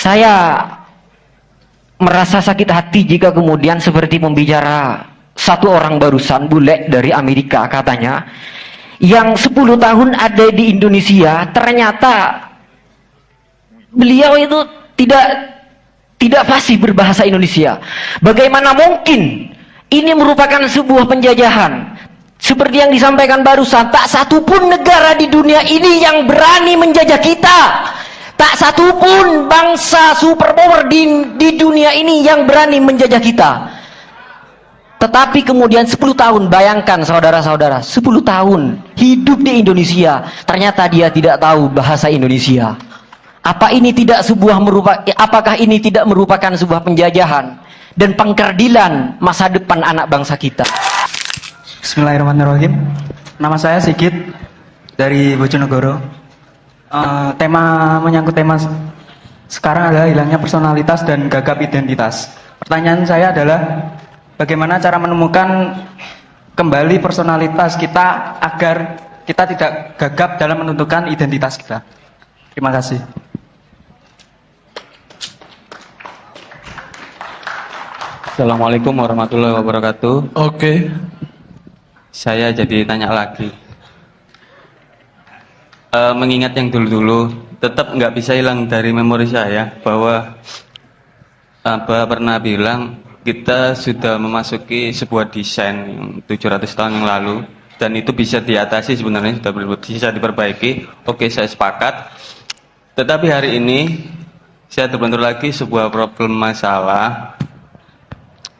Saya merasa sakit hati jika kemudian seperti pembicara satu orang barusan, bule dari Amerika katanya, yang 10 tahun ada di Indonesia, ternyata beliau itu tidak fasih berbahasa Indonesia. Bagaimana mungkin ini merupakan sebuah penjajahan? Seperti yang disampaikan barusan, tak satupun negara di dunia ini yang berani menjajah kita. Tak satupun bangsa superpower di dunia ini yang berani menjajah kita. Tetapi kemudian 10 tahun, bayangkan saudara-saudara, 10 tahun hidup di Indonesia, ternyata dia tidak tahu bahasa Indonesia. Apakah ini tidak merupakan sebuah penjajahan dan pengkerdilan masa depan anak bangsa kita? Bismillahirrahmanirrahim. Nama saya Sigit dari Bojonegoro. Menyangkut tema sekarang adalah hilangnya personalitas dan gagap identitas. Pertanyaan saya adalah bagaimana cara menemukan kembali personalitas kita agar kita tidak gagap dalam menentukan identitas kita. Terima kasih. Assalamualaikum warahmatullahi wabarakatuh. Oke. Saya jadi tanya lagi. Mengingat yang dulu-dulu, tetap nggak bisa hilang dari memori saya bahwa Abah pernah bilang kita sudah memasuki sebuah desain 700 tahun yang lalu dan itu bisa diatasi, sebenarnya sudah bisa diperbaiki. Oke, saya sepakat. Tetapi hari ini saya terbentur lagi sebuah problem masalah,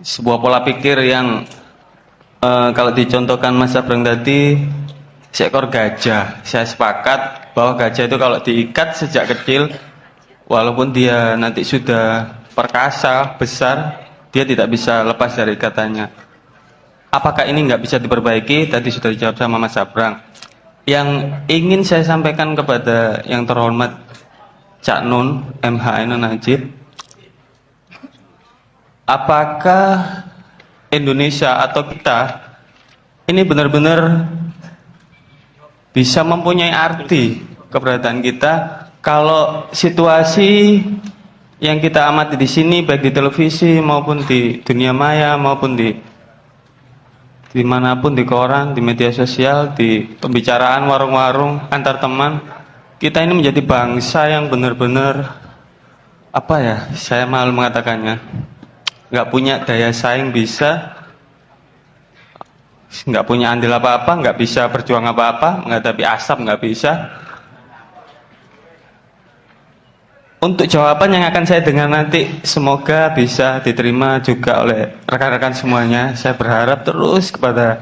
sebuah pola pikir yang kalau dicontohkan Mas Abrang tadi, seekor gajah. Saya sepakat bahwa gajah itu kalau diikat sejak kecil, walaupun dia nanti sudah perkasa, besar, dia tidak bisa lepas dari ikatannya. Apakah ini nggak bisa diperbaiki? Tadi sudah dijawab sama Mas Abrang. Yang ingin saya sampaikan kepada yang terhormat Cak Nun, MHN Najib, apakah Indonesia atau kita ini benar-benar bisa mempunyai arti keberadaan kita kalau situasi yang kita amati di sini, baik di televisi maupun di dunia maya maupun dimanapun, di koran, di media sosial, di pembicaraan warung-warung antar teman, kita ini menjadi bangsa yang benar-benar apa ya, saya malu mengatakannya, nggak punya daya saing, nggak punya andil apa-apa, nggak bisa berjuang apa-apa, menghadapi asap nggak bisa. Untuk jawaban yang akan saya dengar nanti, semoga bisa diterima juga oleh rekan-rekan semuanya. Saya berharap terus kepada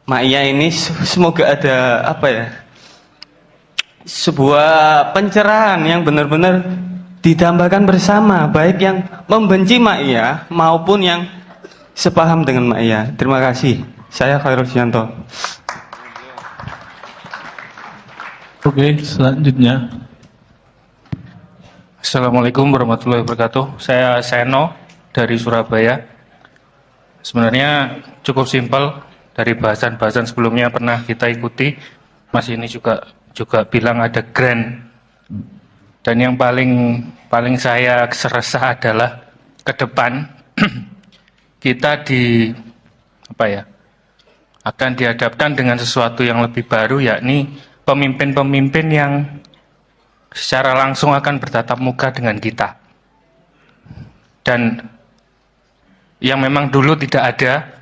Mak Iya ini, semoga ada apa ya, sebuah pencerahan yang benar-benar didambakan bersama, baik yang membenci Mak Iya maupun yang sepaham dengan Mak Iya. Terima kasih. Saya Khairul Sianto. Oke, selanjutnya. Assalamualaikum warahmatullahi wabarakatuh. Saya Seno dari Surabaya. Sebenarnya cukup simpel, dari bahasan-bahasan sebelumnya pernah kita ikuti. Mas ini juga bilang ada grand. Dan yang paling saya resah adalah ke depan kita akan dihadapkan dengan sesuatu yang lebih baru, yakni pemimpin-pemimpin yang secara langsung akan bertatap muka dengan kita, dan yang memang dulu tidak ada.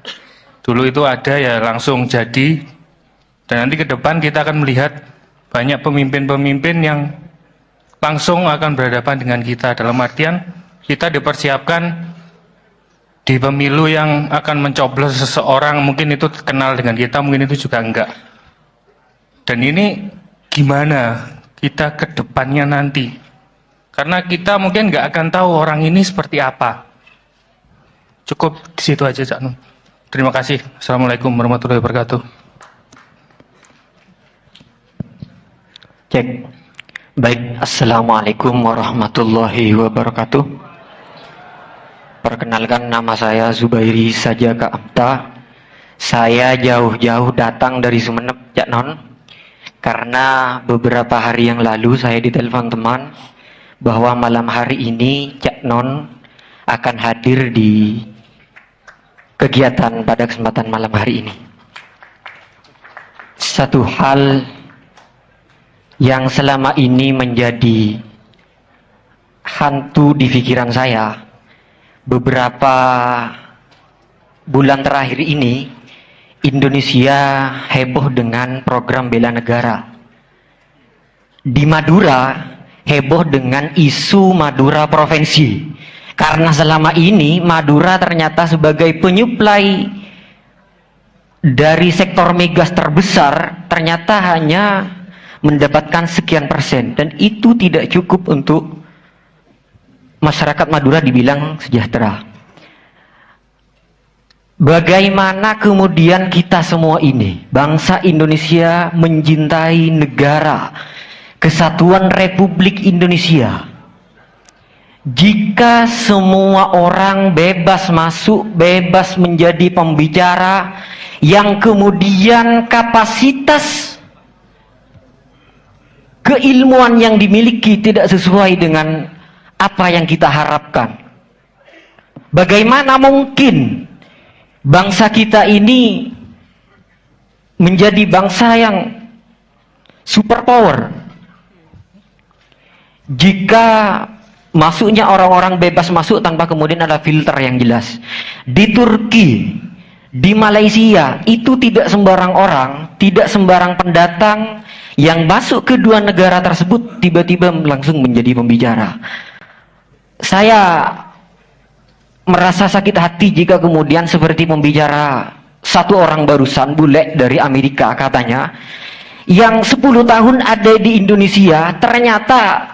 Dulu itu ada ya langsung jadi, dan nanti ke depan kita akan melihat banyak pemimpin-pemimpin yang langsung akan berhadapan dengan kita, dalam artian kita dipersiapkan di pemilu yang akan mencoblos seseorang, mungkin itu kenal dengan kita, mungkin itu juga enggak. Dan ini gimana kita ke depannya nanti? Karena kita mungkin enggak akan tahu orang ini seperti apa. Cukup di situ aja, Cak Nun. Terima kasih. Assalamualaikum warahmatullahi wabarakatuh. Cek. Baik, Assalamualaikum warahmatullahi wabarakatuh. Perkenalkan, nama saya Zubairi Sajaka Amta. Saya jauh-jauh datang dari Sumeneb, Cak Non, karena beberapa hari yang lalu saya ditelepon teman bahwa malam hari ini Cak Non akan hadir di kegiatan pada kesempatan malam hari ini. Satu hal yang selama ini menjadi hantu di pikiran saya beberapa bulan terakhir ini, Indonesia heboh dengan program bela negara. Di Madura heboh dengan isu Madura provinsi, karena selama ini Madura ternyata sebagai penyuplai dari sektor migas terbesar ternyata hanya mendapatkan sekian persen, dan itu tidak cukup untuk masyarakat Madura dibilang sejahtera. Bagaimana kemudian kita semua ini, bangsa Indonesia, mencintai negara, kesatuan Republik Indonesia, jika semua orang bebas masuk, bebas menjadi pembicara, yang kemudian kapasitas keilmuan yang dimiliki tidak sesuai dengan apa yang kita harapkan, bagaimana mungkin bangsa kita ini menjadi bangsa yang superpower jika masuknya orang-orang bebas masuk tanpa kemudian ada filter yang jelas? Di Turki, di Malaysia, itu tidak sembarang orang, tidak sembarang pendatang yang masuk ke dua negara tersebut tiba-tiba langsung menjadi pembicara. Saya merasa sakit hati jika kemudian seperti pembicara satu orang barusan, bule dari Amerika katanya, yang 10 tahun ada di Indonesia, ternyata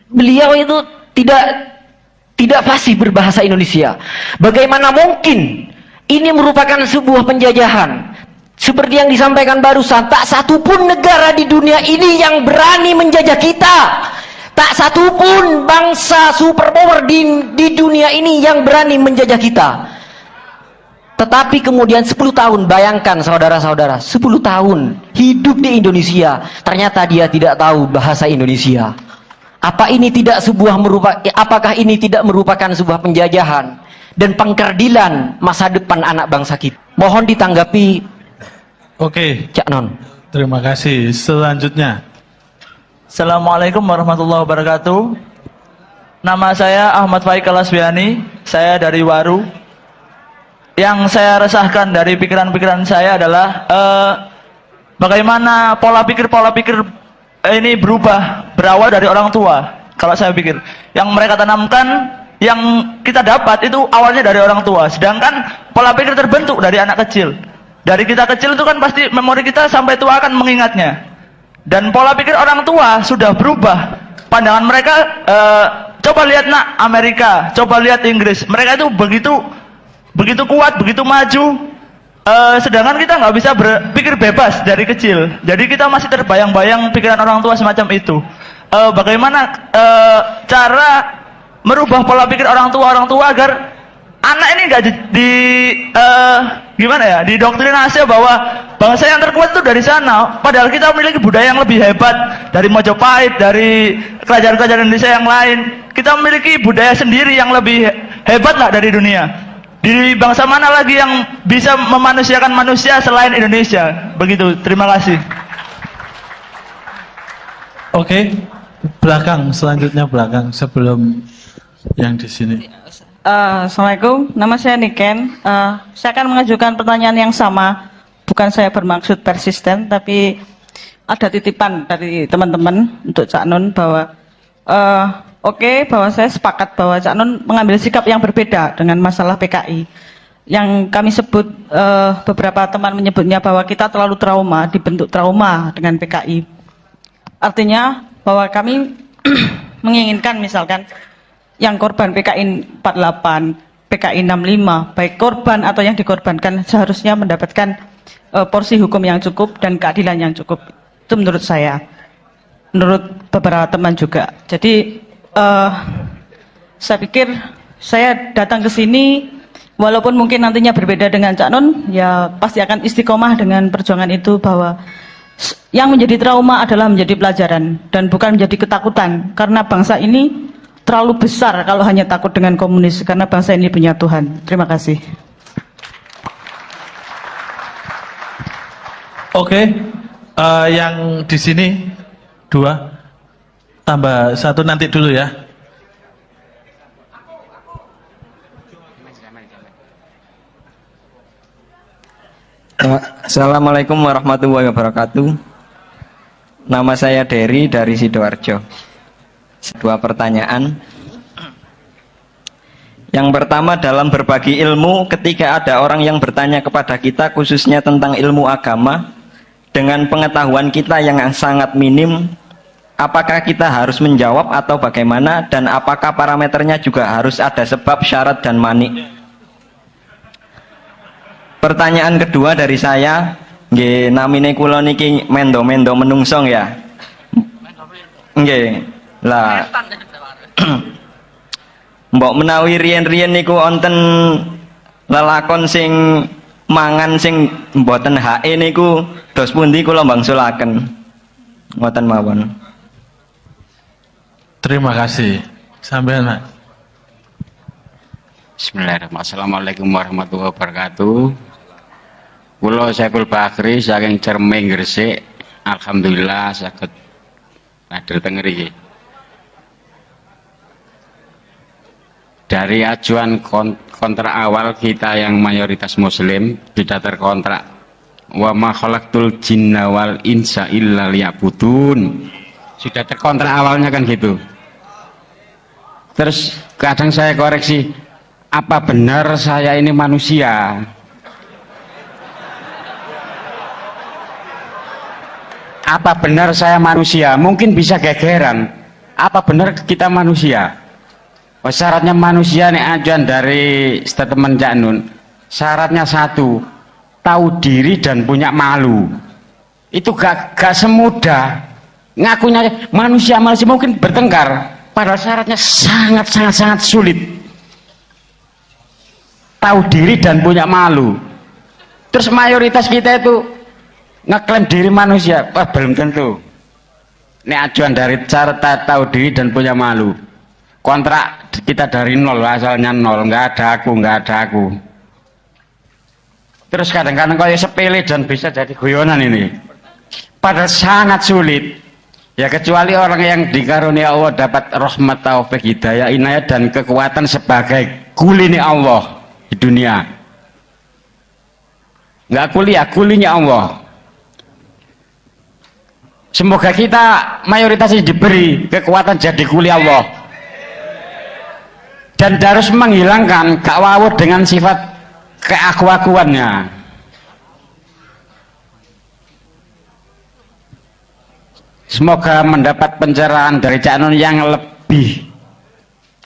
beliau itu tidak fasih berbahasa Indonesia. Bagaimana mungkin ini merupakan sebuah penjajahan? Seperti yang disampaikan barusan, tak satupun negara di dunia ini yang berani menjajah kita. Tak satupun bangsa superpower di dunia ini yang berani menjajah kita. Tetapi kemudian 10 tahun, bayangkan saudara-saudara, 10 tahun hidup di Indonesia, ternyata dia tidak tahu bahasa Indonesia. Apakah ini tidak merupakan sebuah penjajahan dan pengkerdilan masa depan anak bangsa kita? Mohon ditanggapi. Oke, Cak Non. terima kasih. Selanjutnya, Assalamualaikum warahmatullahi wabarakatuh. Nama saya Ahmad Faik Lasbiani. Saya dari Waru. Yang saya resahkan dari pikiran-pikiran saya adalah bagaimana pola pikir ini berubah, berawal dari orang tua. Kalau saya pikir, yang mereka tanamkan, yang kita dapat itu awalnya dari orang tua. Sedangkan pola pikir terbentuk dari anak kecil. Dari kita kecil itu kan pasti memori kita sampai tua akan mengingatnya. Dan pola pikir orang tua sudah berubah. Pandangan mereka, coba lihat nak Amerika, coba lihat Inggris. Mereka itu begitu kuat, begitu maju. Sedangkan kita nggak bisa berpikir bebas dari kecil. Jadi kita masih terbayang-bayang pikiran orang tua semacam itu. Bagaimana cara merubah pola pikir orang tua agar anak ini nggak didoktrinasi bahwa bangsa yang terkuat itu dari sana, padahal kita memiliki budaya yang lebih hebat dari Mojopahit, dari kerajaan-kerajaan Indonesia yang lain. Kita memiliki budaya sendiri yang lebih hebat lah dari dunia. Di bangsa mana lagi yang bisa memanusiakan manusia selain Indonesia? Begitu, terima kasih. oke, selanjutnya belakang sebelum yang di sini. Assalamualaikum, nama saya Niken. Saya akan mengajukan pertanyaan yang sama. Bukan saya bermaksud persisten, tapi ada titipan dari teman-teman untuk Cak Nun bahwa bahwa saya sepakat bahwa Cak Nun mengambil sikap yang berbeda dengan masalah PKI. Yang kami sebut, beberapa teman menyebutnya bahwa kita terlalu trauma, dibentuk trauma dengan PKI. Artinya bahwa kami menginginkan misalkan yang korban PKI 48, PKI 65, baik korban atau yang dikorbankan seharusnya mendapatkan porsi hukum yang cukup dan keadilan yang cukup. Itu menurut saya, menurut beberapa teman juga. Jadi saya pikir saya datang ke sini walaupun mungkin nantinya berbeda dengan Cak Nun, ya pasti akan istiqomah dengan perjuangan itu, bahwa Yang menjadi trauma adalah menjadi pelajaran dan bukan menjadi ketakutan, karena bangsa ini terlalu besar kalau hanya takut dengan komunis, karena bangsa ini punya Tuhan. Terima kasih. Oke, yang di sini 2, tambah 1 nanti dulu ya. Assalamualaikum warahmatullahi wabarakatuh. Nama saya Dery dari Sidoarjo. 2 pertanyaan. Yang pertama, dalam berbagi ilmu, ketika ada orang yang bertanya kepada kita khususnya tentang ilmu agama, dengan pengetahuan kita yang sangat minim, apakah kita harus menjawab atau bagaimana, dan apakah parameternya juga harus ada sebab, syarat, dan mani? Pertanyaan kedua dari saya, nggih, namine kula niki mendo-mendo menungsong ya. Nggih. Lah mbok menawi riyen-riyen niku wonten lelakon sing mangan sing mboten HE niku dos pundi kula bangsulaken. Ngoten mawon. Terima kasih. Sampean, Mas. Bismillahirrahmanirrahim. Assalamualaikum warahmatullahi wabarakatuh. Kula Saiful Bakri saking Cermeng Gresik. Alhamdulillah saged hadir teng mriki. Dari ajuan kontrak awal kita yang mayoritas muslim tidak terkontrak. Wa ma khalaqtul jinna wal insa illa liya'budun. Sudah terkontrak awalnya kan gitu. Terus kadang saya koreksi, apa benar saya ini manusia? Apa benar saya manusia? Mungkin bisa gegeran. Apa benar kita manusia? Oh, syaratnya manusia nih ajuan dari statement Cak Nun. Syaratnya 1, tahu diri dan punya malu. Itu gak semudah. Ngakunya manusia mungkin bertengkar. Padahal syaratnya sangat sulit. Tahu diri dan punya malu. Terus mayoritas kita itu ngeklaim diri manusia, belum tentu. Ini ajuan dari cara tahu diri dan punya malu. Kontrak kita dari nol, asalnya nol, nggak ada aku. Terus kadang-kadang kayak sepele dan bisa jadi guyonan ini. Padahal sangat sulit. Ya kecuali orang yang dikaruniai Allah dapat rahmat, taufik, hidayah, inayah dan kekuatan sebagai kulini Allah di dunia. Nggak kuliah, kulinya Allah. Semoga kita mayoritas diberi kekuatan jadi kuli Allah dan harus menghilangkan kakwawut dengan sifat keaku-akuannya. Semoga mendapat pencerahan dari Cak Nun yang lebih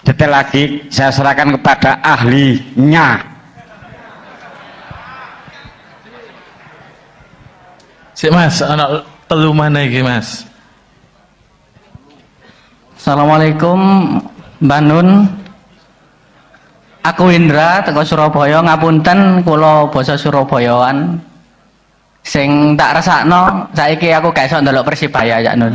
detail lagi. Saya serahkan kepada ahlinya. Sik Mas, anak telu mana iki Mas? Assalamualaikum Mbak Nun. Aku Indra teko Surabaya, ngapunten kula basa Surabayaan. Sing tak rasakno saiki aku gak iso ndelok Persibaya Cak Nun.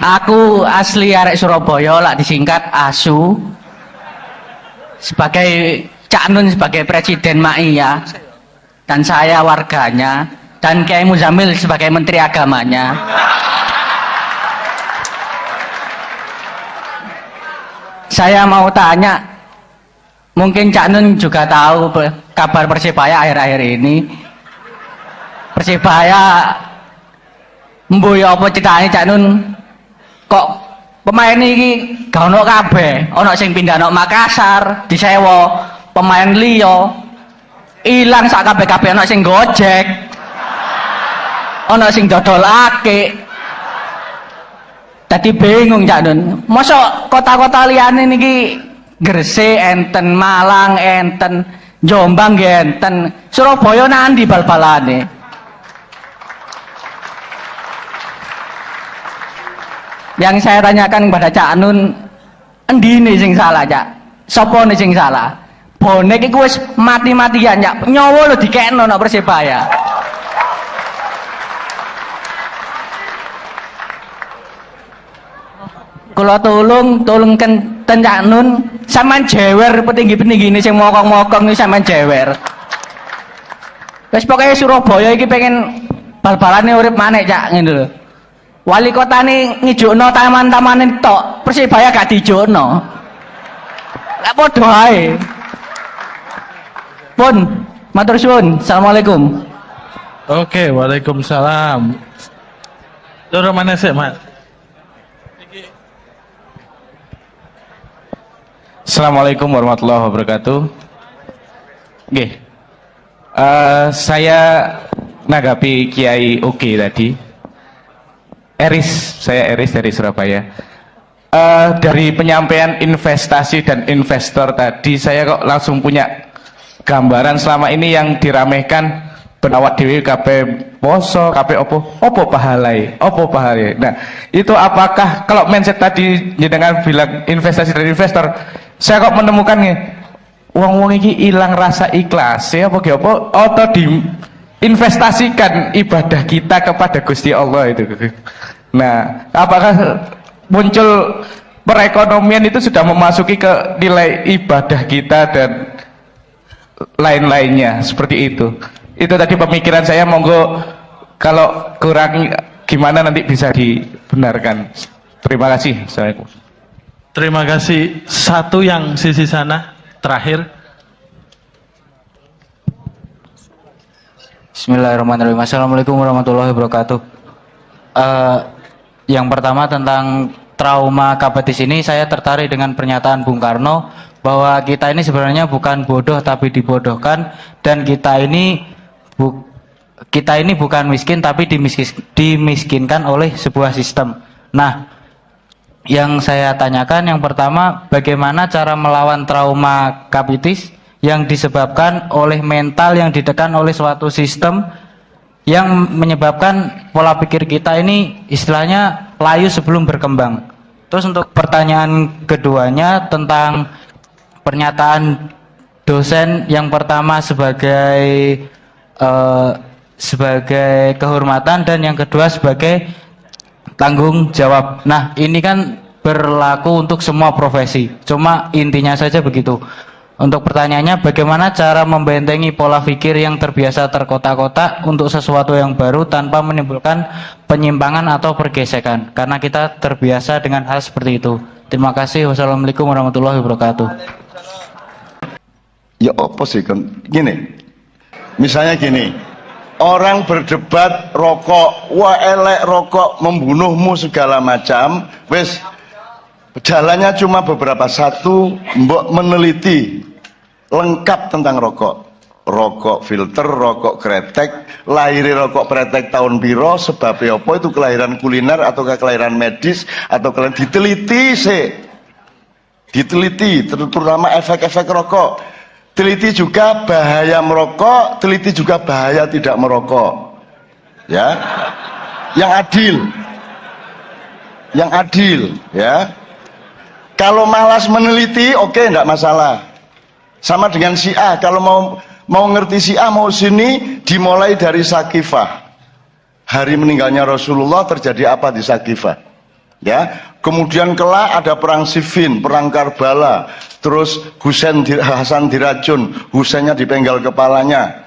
Aku asli arek Surabaya, lak disingkat ASU. Sebagai Cak Nun sebagai Presiden MAIA dan saya warganya dan Kiai Muzamil sebagai Menteri Agamanya. Saya mau tanya, mungkin Cak Nun juga tahu kabar Persibaya akhir-akhir ini. Persibaya mboyo apa critane Cak Nun? Kok pemain ini gak ono kabeh, ono sing pindah ono Makassar, disewa pemain liya, ilang sak kabeh-kabeh, ono sing gojek, ono sing dodol akik. Dadi bingung Cak Nun. Mosok kota-kota liyane niki Gresik enten, Malang enten, Jombang enten, Surabaya nandi bal-balane. Yang saya tanyakan kepada Cak Nun, endine sing salah Cak? sapa nih sing salah? Bonek iku wis mati-matian ya. Nyawa lho dikekno nang Persebaya. Kula tolong Cak Nun sampean jewer petinggi-petinggi ini sing mokong-mokong iki sampean jewer. Wis pokoke Surabaya iki pengen bal-balane urip maneh Cak ngene lho. Wali kotane ngijukno taman-tamane tok, Persebaya gak dijukno. Lah padha ae. Pun, matur suwun. Assalamualaikum. Oke, waalaikumsalam. Loro mana sih, Mas? Assalamualaikum warahmatullahi wabarakatuh. Nggih. Saya nanggapi Kiai Uki tadi. Saya Eris dari Surabaya. Dari penyampaian investasi dan investor tadi, saya kok langsung punya gambaran selama ini yang diramehkan penawat dewi KP poso, KP opo pahalai. Nah, itu apakah kalau mindset tadi dengan bilang investasi dan investor, saya kok menemukan nih wong iki hilang rasa ikhlas ya apa atau diinvestasikan ibadah kita kepada Gusti Allah itu. Nah, apakah muncul perekonomian itu sudah memasuki ke nilai ibadah kita dan lain-lainnya seperti itu. Itu tadi pemikiran saya, monggo kalau kurang gimana nanti bisa dibenarkan. Terima kasih. Assalamualaikum. Terima kasih. Satu yang sisi sana terakhir. Bismillahirrahmanirrahim. Assalamualaikum warahmatullahi wabarakatuh. Yang pertama tentang trauma kabatis ini, saya tertarik dengan pernyataan Bung Karno bahwa kita ini sebenarnya bukan bodoh tapi dibodohkan, dan kita ini bukan miskin tapi dimiskinkan oleh sebuah sistem. Nah, yang saya tanyakan yang pertama, bagaimana cara melawan trauma kabatis yang disebabkan oleh mental yang ditekan oleh suatu sistem yang menyebabkan pola pikir kita ini istilahnya layu sebelum berkembang. Terus untuk pertanyaan keduanya tentang pernyataan dosen yang pertama sebagai kehormatan dan yang kedua sebagai tanggung jawab. Nah, ini kan berlaku untuk semua profesi. Cuma intinya saja begitu. Untuk pertanyaannya, bagaimana cara membentengi pola pikir yang terbiasa terkotak-kotak untuk sesuatu yang baru tanpa menimbulkan penyimpangan atau pergesekan? Karena kita terbiasa dengan hal seperti itu. Terima kasih. Wassalamualaikum warahmatullahi wabarakatuh. Ya apa sih kan? Gini, misalnya gini, orang berdebat rokok, wah elek rokok, membunuhmu segala macam, wes jalannya cuma beberapa, satu mbok meneliti lengkap tentang rokok filter, rokok kretek, lahir rokok kretek tahun piro, sebabnya apa, itu kelahiran kuliner atau kelahiran medis atau kelahiran, diteliti terutama efek-efek rokok, teliti juga bahaya merokok, teliti juga bahaya tidak merokok, ya, yang adil ya. Kalau malas meneliti, oke, enggak masalah. Sama dengan Syiah, kalau mau ngerti Syiah, mau sini, dimulai dari Sakifah. Hari meninggalnya Rasulullah terjadi apa di Sakifah? Ya, kemudian kelak ada perang Siffin, perang Karbala, terus Hasan diracun, Husainnya dipenggal kepalanya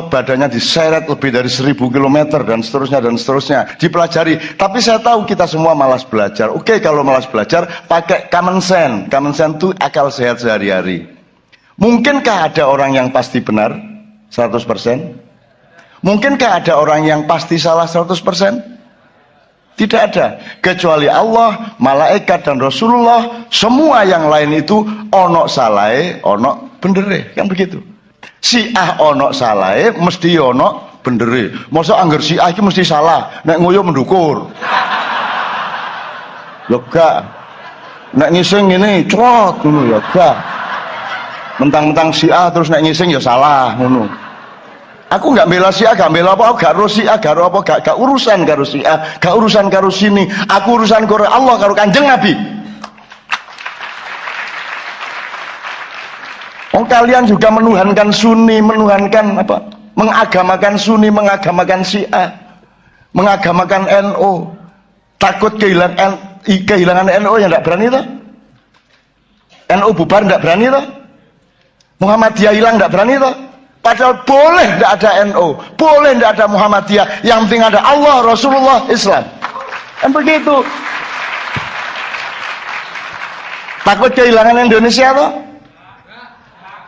badannya diseret lebih dari 1000 km dan seterusnya dipelajari. Tapi saya tahu kita semua malas belajar. Oke, kalau malas belajar pakai common sense itu akal sehat sehari-hari. Mungkinkah ada orang yang pasti benar 100%? Mungkinkah ada orang yang pasti salah 100%? Tidak ada, kecuali Allah, malaikat dan Rasulullah. Semua yang lain itu ono salahe, ono bendere, kan begitu. Syiah ono salahe mesti ono bendere. Masa anggar Syiah iki mesti salah, nek ngoyo mendukur. Lho gak. Nek ngising ngene crot ngono ya gak. Mentang-mentang Syiah terus nek ngising ya salah ngono. Aku gak bela Syiah, gak bela apa, gak ro Syiah, gak ro apa, gak urusan karo Syiah, gak urusan karo sini. Aku urusan karo Allah, karo Kanjeng Nabi. Kalian juga menuhankan Sunni, menuhankan apa? Mengagamakan Sunni, mengagamakan Syiah, mengagamakan NU. Takut kehilangan NU yang tidak berani toh? NU bubar tidak berani toh? Muhammadiyah hilang tidak berani toh? Padahal boleh tidak ada NU, boleh tidak ada Muhammadiyah, yang penting ada Allah, Rasulullah, Islam. Kan begitu. Takut kehilangan Indonesia toh?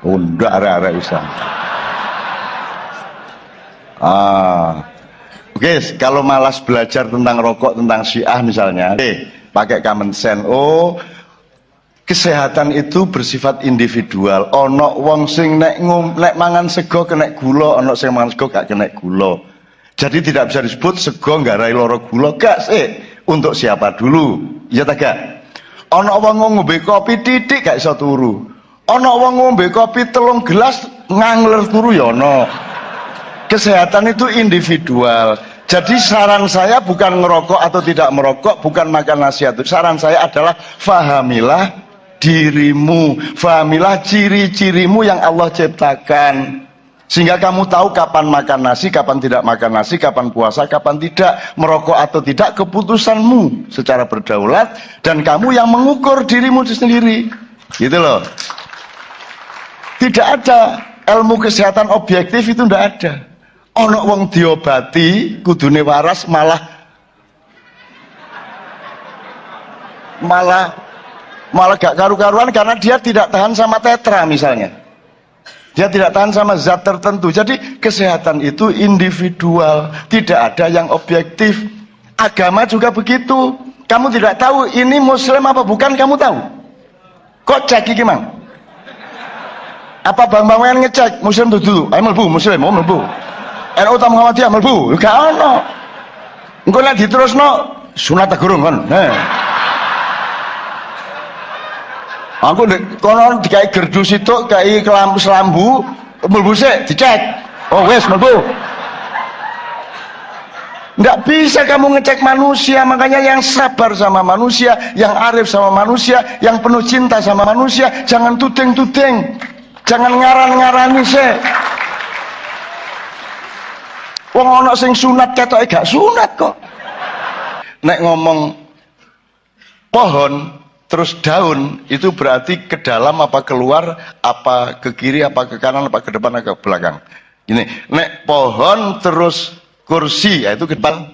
Udah arek-arek bisa. Oke, kalau malas belajar tentang rokok, tentang Syiah misalnya, pakai common sense. Kesehatan itu bersifat individual. Ono wong sing nek mangan sego kena gula, ono sing mangan sego gak kena gula. Jadi tidak bisa disebut sego nggarai loro gula, gak sih. Untuk siapa dulu? Ya tak gak? Ono wong ngombe kopi titik gak iso turu. Ono wong ngombe kopi 3 gelas ngangler turu ya ono. Kesehatan itu individual. Jadi saran saya bukan ngerokok atau tidak merokok, bukan makan nasihat. Saran saya adalah fahamilah dirimu, fahamilah ciri-cirimu yang Allah ciptakan. Sehingga kamu tahu kapan makan nasi, kapan tidak makan nasi, kapan puasa, kapan tidak, merokok atau tidak, keputusanmu secara berdaulat, dan kamu yang mengukur dirimu sendiri. Gitu loh. Tidak ada ilmu kesehatan objektif, itu tidak ada. Ono wong diobati kudune waras malah gak karu-karuan karena dia tidak tahan sama tetra misalnya. Dia tidak tahan sama zat tertentu. Jadi kesehatan itu individual, tidak ada yang objektif. Agama juga begitu. Kamu tidak tahu ini muslim apa bukan, kamu tahu. Kok cek iki mang? Apa bang-bangan ngecek muslim dulu? Ayo mlebu muslim, mlebu. NU ta Muhammadiyah mlebu, gak ono. Engko nek diterusno sunat tegurung kan. Aku kono dikai gerdu situk, kai kelambu selambu, mlebu sik dicek. Oh wes mlebu. Nggak bisa kamu ngecek manusia, makanya yang sabar sama manusia, yang arif sama manusia, yang penuh cinta sama manusia, jangan tuding-tuding. Jangan ngaran-ngarani sih. Wong ana sing sunat ketoke gak sunat kok. Nek ngomong pohon terus daun itu berarti ke dalam apa keluar, apa ke kiri, apa ke kanan, apa ke depan, apa ke belakang. Gini, nek pohon terus kursi, ya itu ke depan.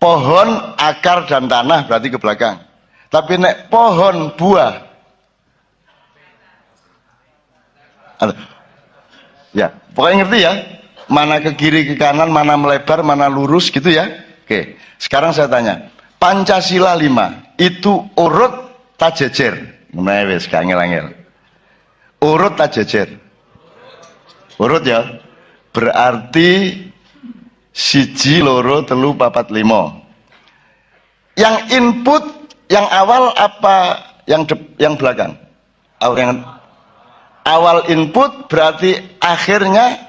Pohon, akar dan tanah berarti ke belakang. Tapi nek pohon buah, ya pokoknya ngerti ya, mana ke kiri ke kanan, mana melebar, mana lurus gitu ya. Oke, sekarang saya tanya, Pancasila 5 itu urut tak jejer? Wes gak ngel-ngel. Urut tak jejer? Urut ya. Berarti 1, 2, 3, 4, 5. Yang input yang awal apa yang belakang? Awal input berarti akhirnya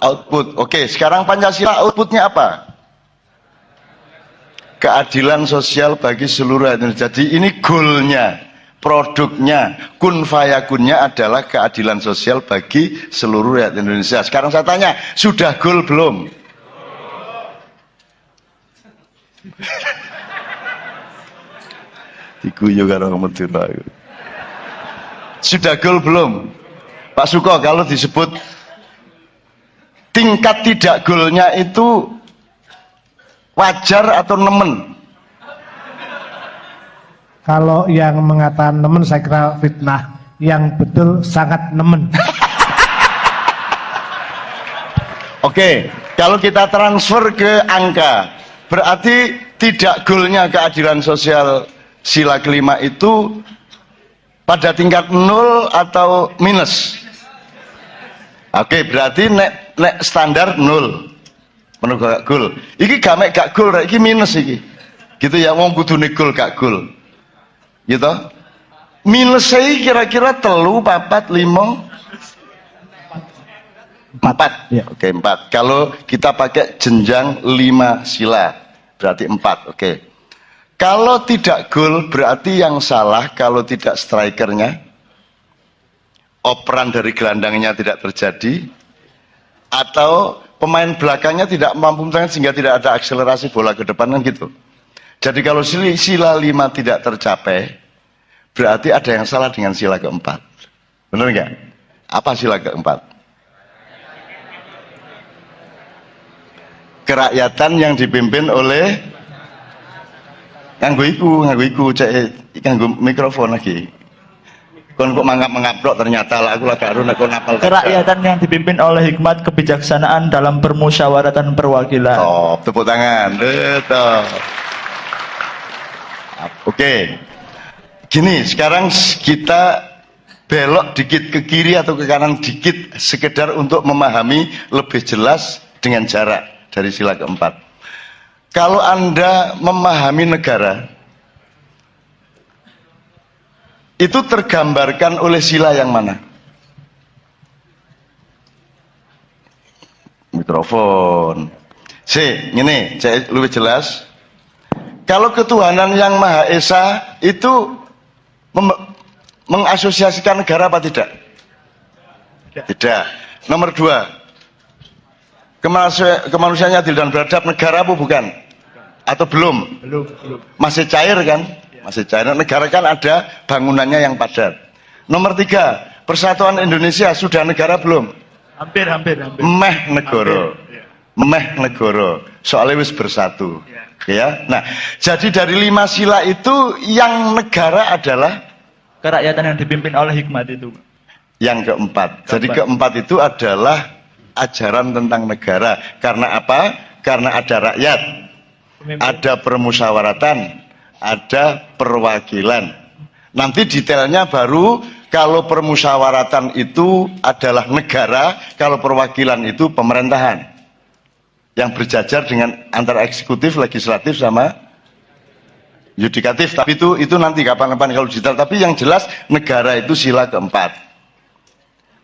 output. Oke, sekarang Pancasila outputnya apa? Keadilan sosial bagi seluruh Indonesia. Jadi ini goalnya, produknya, kun fayakunnya adalah keadilan sosial bagi seluruh rakyat Indonesia. Sekarang saya tanya, sudah goal belum? Diguyu karo Medina. Sudah goal belum? Pak Suko, kalau disebut tingkat tidak goalnya itu wajar atau nemen? Kalau yang mengatakan nemen saya kira fitnah. Yang betul sangat nemen. Oke, kalau kita transfer ke angka, berarti tidak goalnya keadilan sosial sila kelima itu pada tingkat 0 atau minus? Oke, berarti nek standar 0. Menurut gak gol. Iki gak gol, iki minus iki. Gitu ya, wong kudune gol gak gol. Gitu. Minus iki kira-kira 3, 4, 5, 4. Ya. Oke, 4. Kalau kita pakai jenjang 5 sila, berarti 4. Oke. Kalau tidak gol berarti yang salah kalau tidak strikernya. operan dari gelandangnya tidak terjadi, atau pemain belakangnya tidak mampu menang sehingga tidak ada akselerasi bola ke depan kan gitu. Jadi kalau sila 5 tidak tercapai, berarti ada yang salah dengan sila keempat. Benar nggak? Apa sila keempat? Kerakyatan yang dipimpin oleh nganggo iku cek nganggo mikrofon lagi. Kon kok mangap-mangap ternyata lah aku lagi karo nek napal. Kerakyatan yang dipimpin oleh hikmat kebijaksanaan dalam permusyawaratan perwakilan. Oh, tepuk tangan. Betul. Oke. Gini, sekarang kita belok dikit ke kiri atau ke kanan dikit sekedar untuk memahami lebih jelas dengan jarak dari sila keempat. Kalau Anda memahami negara, itu tergambarkan oleh sila yang mana? Mikrofon. Ini saya lebih jelas. Kalau ketuhanan yang Maha Esa itu mengasosiasikan negara apa tidak? Tidak. Nomor 2, kemanusiaan adil dan beradab negara apa bukan? Atau belum? Belum. Masih cair kan? Masih cair. Negara kan ada bangunannya yang padat. Nomor 3, persatuan Indonesia sudah negara belum? Hampir. Meh negara. Meh negara. Soalnya wis bersatu. Ya. Nah, jadi dari 5 sila itu yang negara adalah kerakyatan yang dipimpin oleh hikmat itu. Yang keempat. Jadi keempat itu adalah ajaran tentang negara. Karena apa? Karena ada rakyat, ada permusyawaratan, ada perwakilan. Nanti detailnya baru kalau permusyawaratan itu adalah negara, kalau perwakilan itu pemerintahan. Yang berjajar dengan antara eksekutif, legislatif sama yudikatif. Tapi itu nanti kapan-kapan kalau detail. Tapi yang jelas negara itu sila keempat.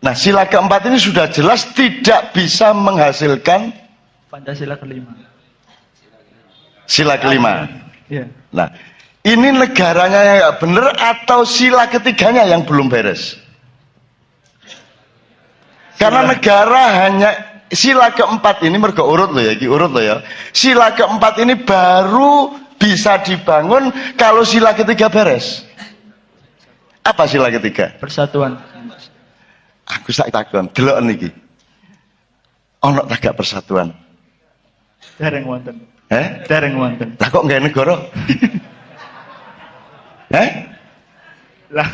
Nah, sila keempat ini sudah jelas tidak bisa menghasilkan Pancasila kelima. Sila kelima. Iya. Nah, ini negaranya yang nggak benar atau sila ketiganya yang belum beres? Karena negara hanya sila keempat ini mergo urut loh ya, urut loh ya. Sila keempat ini baru bisa dibangun kalau sila ketiga beres. Apa sila ketiga? Persatuan. Aku sak takon, delok niki. Ono tagak persatuan. Dereng wonten. Dereng wonten. Lah kok nggak negara?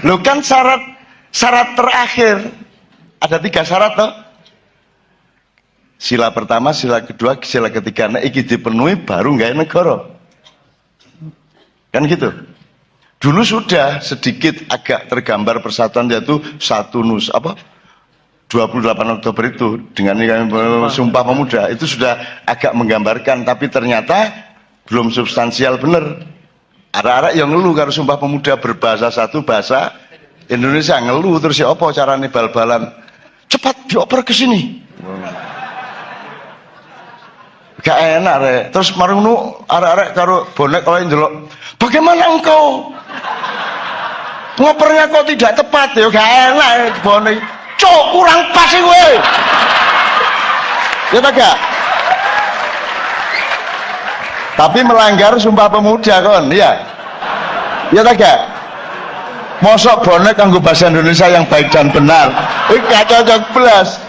Lu kan syarat terakhir ada 3 syarat toh. Sila pertama, sila kedua, sila ketiga. Nah, iki dipenuhi baru nggak negara. Kan gitu. Dulu sudah sedikit agak tergambar persatuan yaitu 28 Oktober itu dengan Sumpah Pemuda itu sudah agak menggambarkan, tapi ternyata belum substansial bener. Arek-arek yang ngeluh karo Sumpah Pemuda berbahasa satu bahasa Indonesia, ngeluh terus ya apa carane bal-balan cepat dioper ke sini. Gak enak rek. Terus marunu arek-arek karo bonek oleh ndelok. Bagaimana engkau? Ngopernya kok tidak tepat ya gak enak bonek. Cok kurang pas sih gue. Ya tak gak? Tapi melanggar Sumpah Pemuda kon, ya. Ya tak gak? Mosok bonek kanggo bahasa Indonesia yang baik dan benar. Gak cocok belas.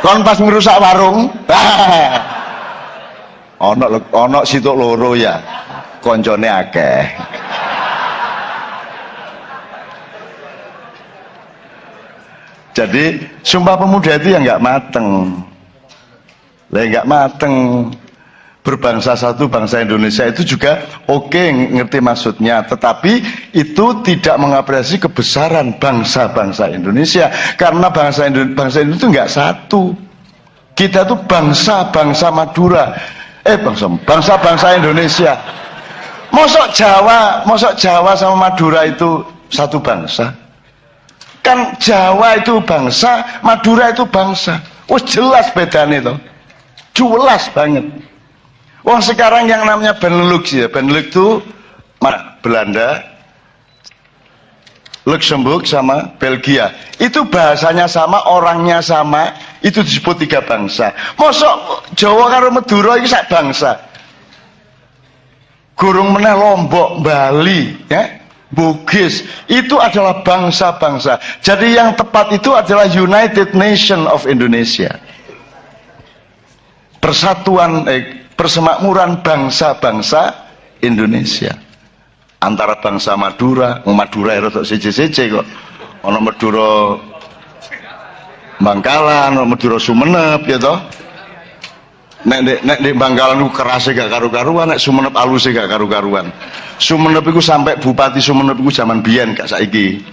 Kon pas ngerusak warung. Ono situk loro ya. Koncone akeh. Jadi Sumpah Pemuda itu yang nggak mateng, nggak mateng. Berbangsa satu bangsa Indonesia itu juga oke, ngerti maksudnya, tetapi itu tidak mengapresiasi kebesaran bangsa-bangsa Indonesia karena bangsa Indonesia itu nggak satu. Kita tuh bangsa Madura, bangsa Indonesia. Mosok Jawa sama Madura itu satu bangsa? Kan Jawa itu bangsa, Madura itu bangsa. Wah jelas bedanya itu, jelas banget. Wah sekarang yang namanya Benelux ya, Benelux itu Belanda, Luxembourg sama Belgia. Itu bahasanya sama, orangnya sama, itu disebut 3 bangsa. Mosok Jawa karo Madura iki sak bangsa. Gurung meneh Lombok, Bali, ya. Bugis, itu adalah bangsa-bangsa. Jadi yang tepat itu adalah United Nation of Indonesia. Persatuan persemakmuran bangsa-bangsa Indonesia. Antara bangsa Madura, Madura itu siji-siji kok. Ono Madura Bangkalan, ono Madura Sumenep ya toh. Nek di Bangkalan itu kerasnya gak karu-karuan, nek Sumenep halusnya gak karu-karuan. Sumenep itu sampai Bupati Sumenep itu zaman biyen gak saiki.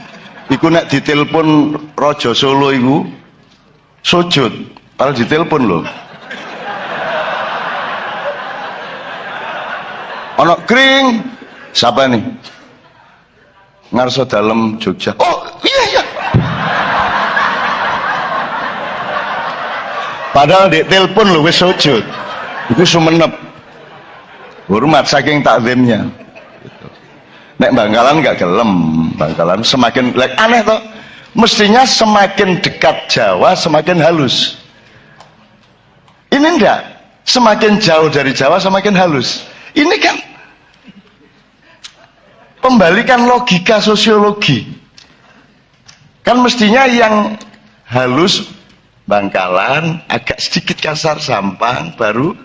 Iku nek ditelepon Raja Solo itu sujud, padahal ditelepon loh. Ono kring, siapa nih? Ngarso dalam Jogja. Oh iya. Padahal di telepon lu wis sujud. Iku Sumenep. Hormat saking takzimnya. Gitu. Nek Bangkalan gak gelem, Bangkalan semakin aneh toh. Mestinya semakin dekat Jawa semakin halus. Ini enggak. Semakin jauh dari Jawa semakin halus. Ini kan pembalikan logika sosiologi. Kan mestinya yang halus Bangkalan, agak sedikit kasar Sampang, baru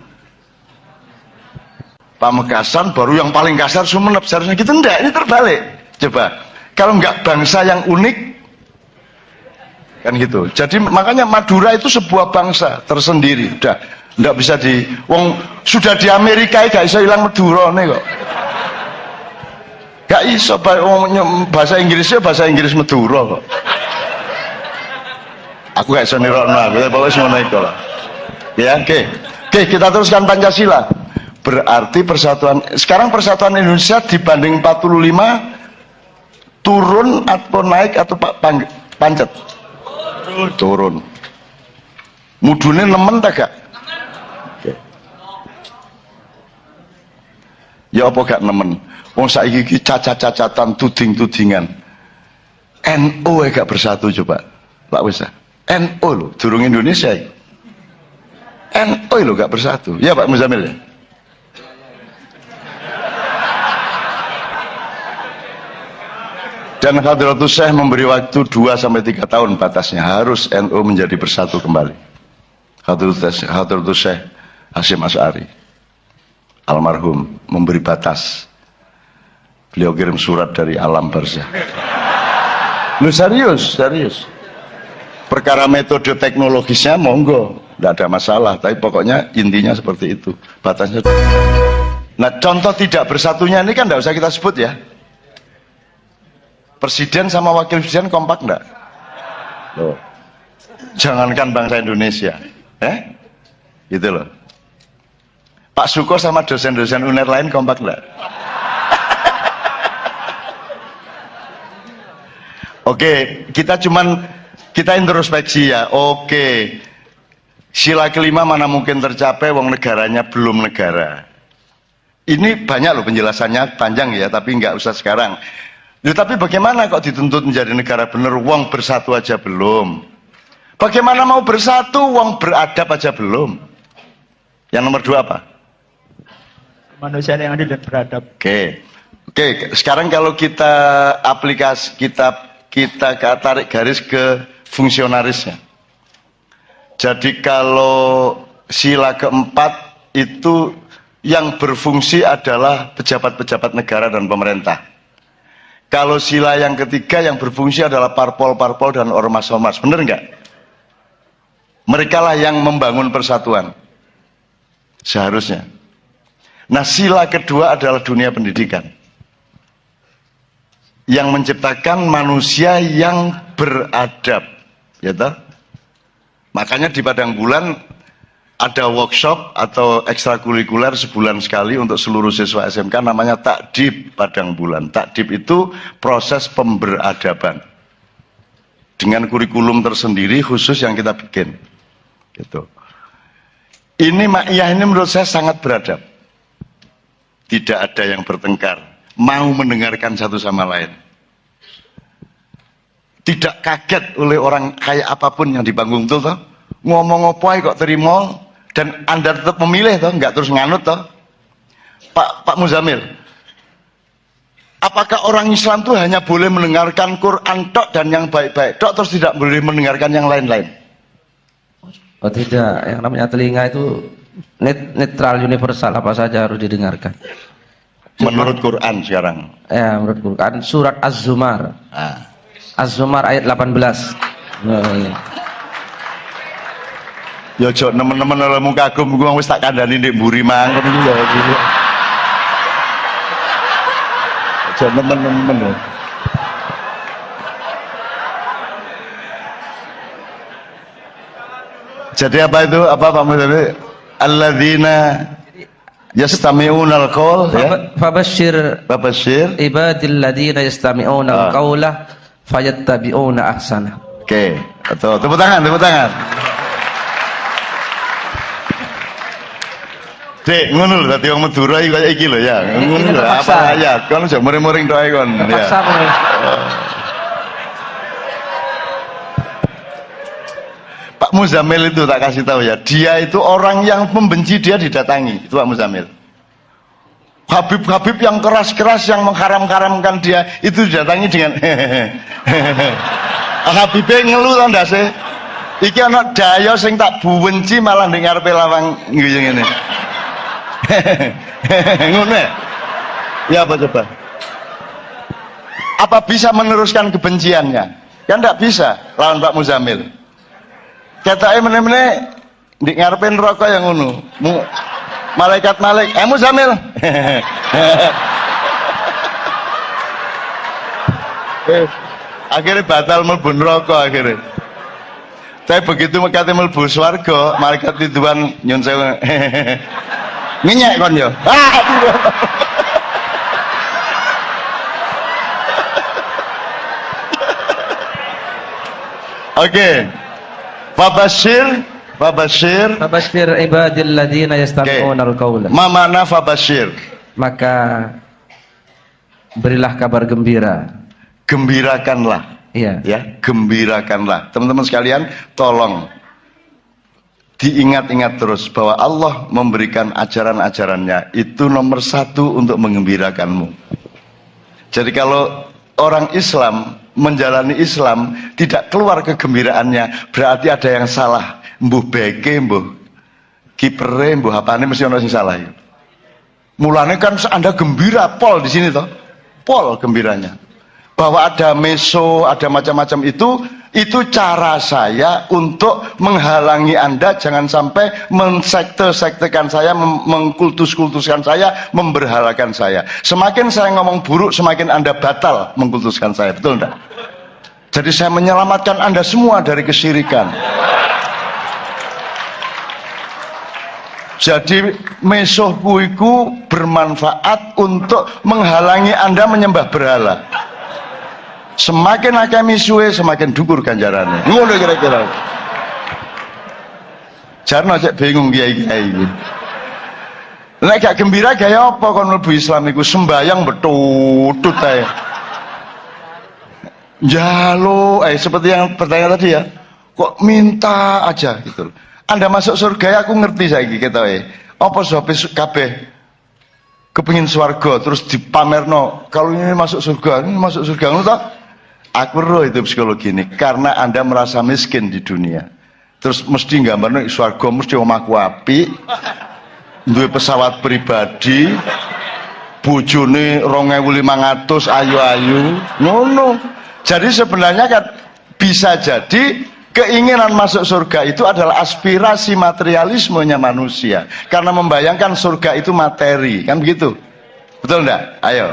Pamekasan, baru yang paling kasar Sumenep. Seharusnya gitu enggak, ini terbalik. Coba, kalau enggak bangsa yang unik, kan gitu. Jadi makanya Madura itu sebuah bangsa tersendiri. Udah, enggak bisa sudah di Amerika gak bisa hilang Madura nih kok. Gak iso, bahasa Inggrisnya bahasa Inggris Madura kok. Aku gak bisa nirokno, pokoknya semua naik lah. Ya, oke, kita teruskan Pancasila. Berarti sekarang persatuan Indonesia dibanding 45 turun atau naik atau pancet? Turun. Mudune nemen tak gak? Oke. Ya apa gak nemen? Wong saiki iki cacat-cacatan, tuding-tudingan. NU gak bersatu coba. Pak wis. NU loh, durung Indonesia. NU loh gak bersatu. Ya Pak Muzamil ya. Dan Hadratus Syekh memberi waktu 2-3 tahun batasnya, harus NU menjadi bersatu kembali. Hadratus Syekh Hasyim Asy'ari almarhum memberi batas. Beliau kirim surat dari alam barzah. Lu serius. Perkara metode teknologisnya monggo, tidak ada masalah, tapi pokoknya intinya seperti itu, batasnya. Nah, contoh tidak bersatunya ini kan tidak usah kita sebut ya. Presiden sama wakil presiden kompak enggak? Loh. Jangankan bangsa Indonesia, gitu loh. Pak Suko sama dosen-dosen UNER lain kompak enggak? Oke, kita introspeksi ya. Oke, sila kelima mana mungkin tercapai wong negaranya belum negara. Ini banyak loh penjelasannya, panjang ya, tapi nggak usah sekarang. Tapi bagaimana kok dituntut menjadi negara bener, wong bersatu aja belum? Bagaimana mau bersatu, wong beradab aja belum? Yang nomor 2 apa? Kemanusiaan yang adil dan beradab. Oke, sekarang kalau kita kita tarik garis ke fungsionarisnya. Jadi kalau sila keempat itu yang berfungsi adalah pejabat-pejabat negara dan pemerintah. Kalau sila yang ketiga yang berfungsi adalah parpol-parpol dan ormas-ormas. Benar nggak? Mereka lah yang membangun persatuan. Seharusnya. Nah, sila kedua adalah dunia pendidikan. Yang menciptakan manusia yang beradab, ya toh? Makanya di Padang Bulan ada workshop atau ekstrakurikuler sebulan sekali untuk seluruh siswa SMK, namanya Takdib Padang Bulan. Takdib itu proses pemberadaban dengan kurikulum tersendiri khusus yang kita bikin, gitu. Ini Ma'iyah ini menurut saya sangat beradab. Tidak ada yang bertengkar, mau mendengarkan satu sama lain. tidak kaget oleh orang kayak apapun yang di panggung itu toh. Ngomong apa kok terima dan Anda tetap memilih toh, nggak terus nganut toh. Pak Muzamil, apakah orang Islam itu hanya boleh mendengarkan Quran tok dan yang baik-baik tok, terus tidak boleh mendengarkan yang lain-lain? Oh tidak, yang namanya telinga itu netral, universal, apa saja harus didengarkan. Menurut Quran sekarang? Ya, menurut Quran surat Az-Zumar. Az-Zumar ayat 18. Ya jok nemen-nemen olehmu kagum gua wis tak kandhani ndek mburi mang ngono ya. Jok nemen-nemen. Jadi apa itu? Apa Pak Muzamil? Alladzina yastami'una al-qaul ya. Fabashshir ibadil ladzina yastami'una al-qaula fayattabi'una ahsana. Oke, betul. Tepuk tangan, tepuk tangan. Dek, ngono lho dadi wong Madura iki kaya iki lho ya. Ngono lho apa ayat. Kon aja muring-muring tok ae kon. Ya. Pak Muzamil itu tak kasih tahu ya, dia itu orang yang membenci dia didatangi, itu Pak Muzamil. Habib-habib yang keras-keras yang mengharam-haramkan dia itu didatangi dengan Habibnya ngeluh tau ndak sih? Iki anak daya sing tak buwenci malah ning ngarepe lawang ngene ngene. Ngono ya apa coba? Apa bisa meneruskan kebenciannya? Kan tidak bisa lawan Pak Muzamil. Katanya meneh-meneh di ngarepe neraka yang ngono. Malaikat Muzamil. Akhirnya batal mlebu neraka akhirnya. Tapi begitu mekate mlebu swarga, malaikat Ridwan nyun sewu. Ngenyek kon yo. Oke. Fabashir ibadil ladzina yastami'una al-qaula. Ma makna fabashir? Maka berilah kabar gembira. Gembirakanlah. Iya. Ya, gembirakanlah. Teman-teman sekalian, tolong diingat-ingat terus bahwa Allah memberikan ajaran-ajarannya itu nomor satu untuk mengembirakanmu. Jadi kalau orang Islam menjalani Islam tidak keluar kegembiraannya, berarti ada yang salah. Mbuh beke, mbuh kipere, mbuh apane mesti ono sing salah. Mulane kan Anda gembira pol di sini toh. Pol gembiranya. Bahwa ada meso, ada macam-macam itu cara saya untuk menghalangi Anda jangan sampai mensekte-sektekan saya, mengkultus-kultuskan saya, memberhalakan saya. Semakin saya ngomong buruk, semakin Anda batal mengkultuskan saya, betul enggak? Jadi saya menyelamatkan Anda semua dari kesyirikan. Jadi mesohku iku bermanfaat untuk menghalangi Anda menyembah berhala. Semakin akeh misuhe semakin dhuwur ganjarane. Ngono kira-kira. Jarno cek bingung kiai-kiai iki. Nek gak gembira gaya apa kon mlebu Islam iku sembayang betutut ae. Jalo, seperti yang pertanyaan tadi ya. Kok minta aja gitu. Anda masuk surga aku ngerti saiki ketoke. Apa sebab kabeh kepengin swarga terus dipamerno kalau ini masuk surga ngono ta? Aku roh itu psikologi ini karena Anda merasa miskin di dunia. Terus mesti gambarno swarga mesti omahku apik. Duwe pesawat pribadi. Bojone 2.500 ayu-ayu. Ngono. Jadi sebenarnya kan bisa jadi keinginan masuk surga itu adalah aspirasi materialismenya manusia karena membayangkan surga itu materi, kan begitu, betul enggak? Ayo,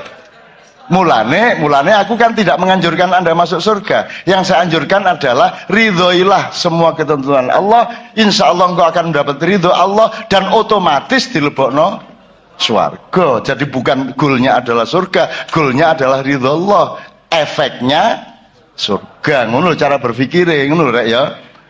mulane aku kan tidak menganjurkan Anda masuk surga. Yang saya anjurkan adalah ridhoilah semua ketentuan Allah. Insya Allah engkau akan mendapat ridho Allah dan otomatis dilebokno swarga. Jadi bukan goalnya adalah surga, goalnya adalah ridho Allah. Efeknya surga, ngono cara berpikir, ngono rek ya.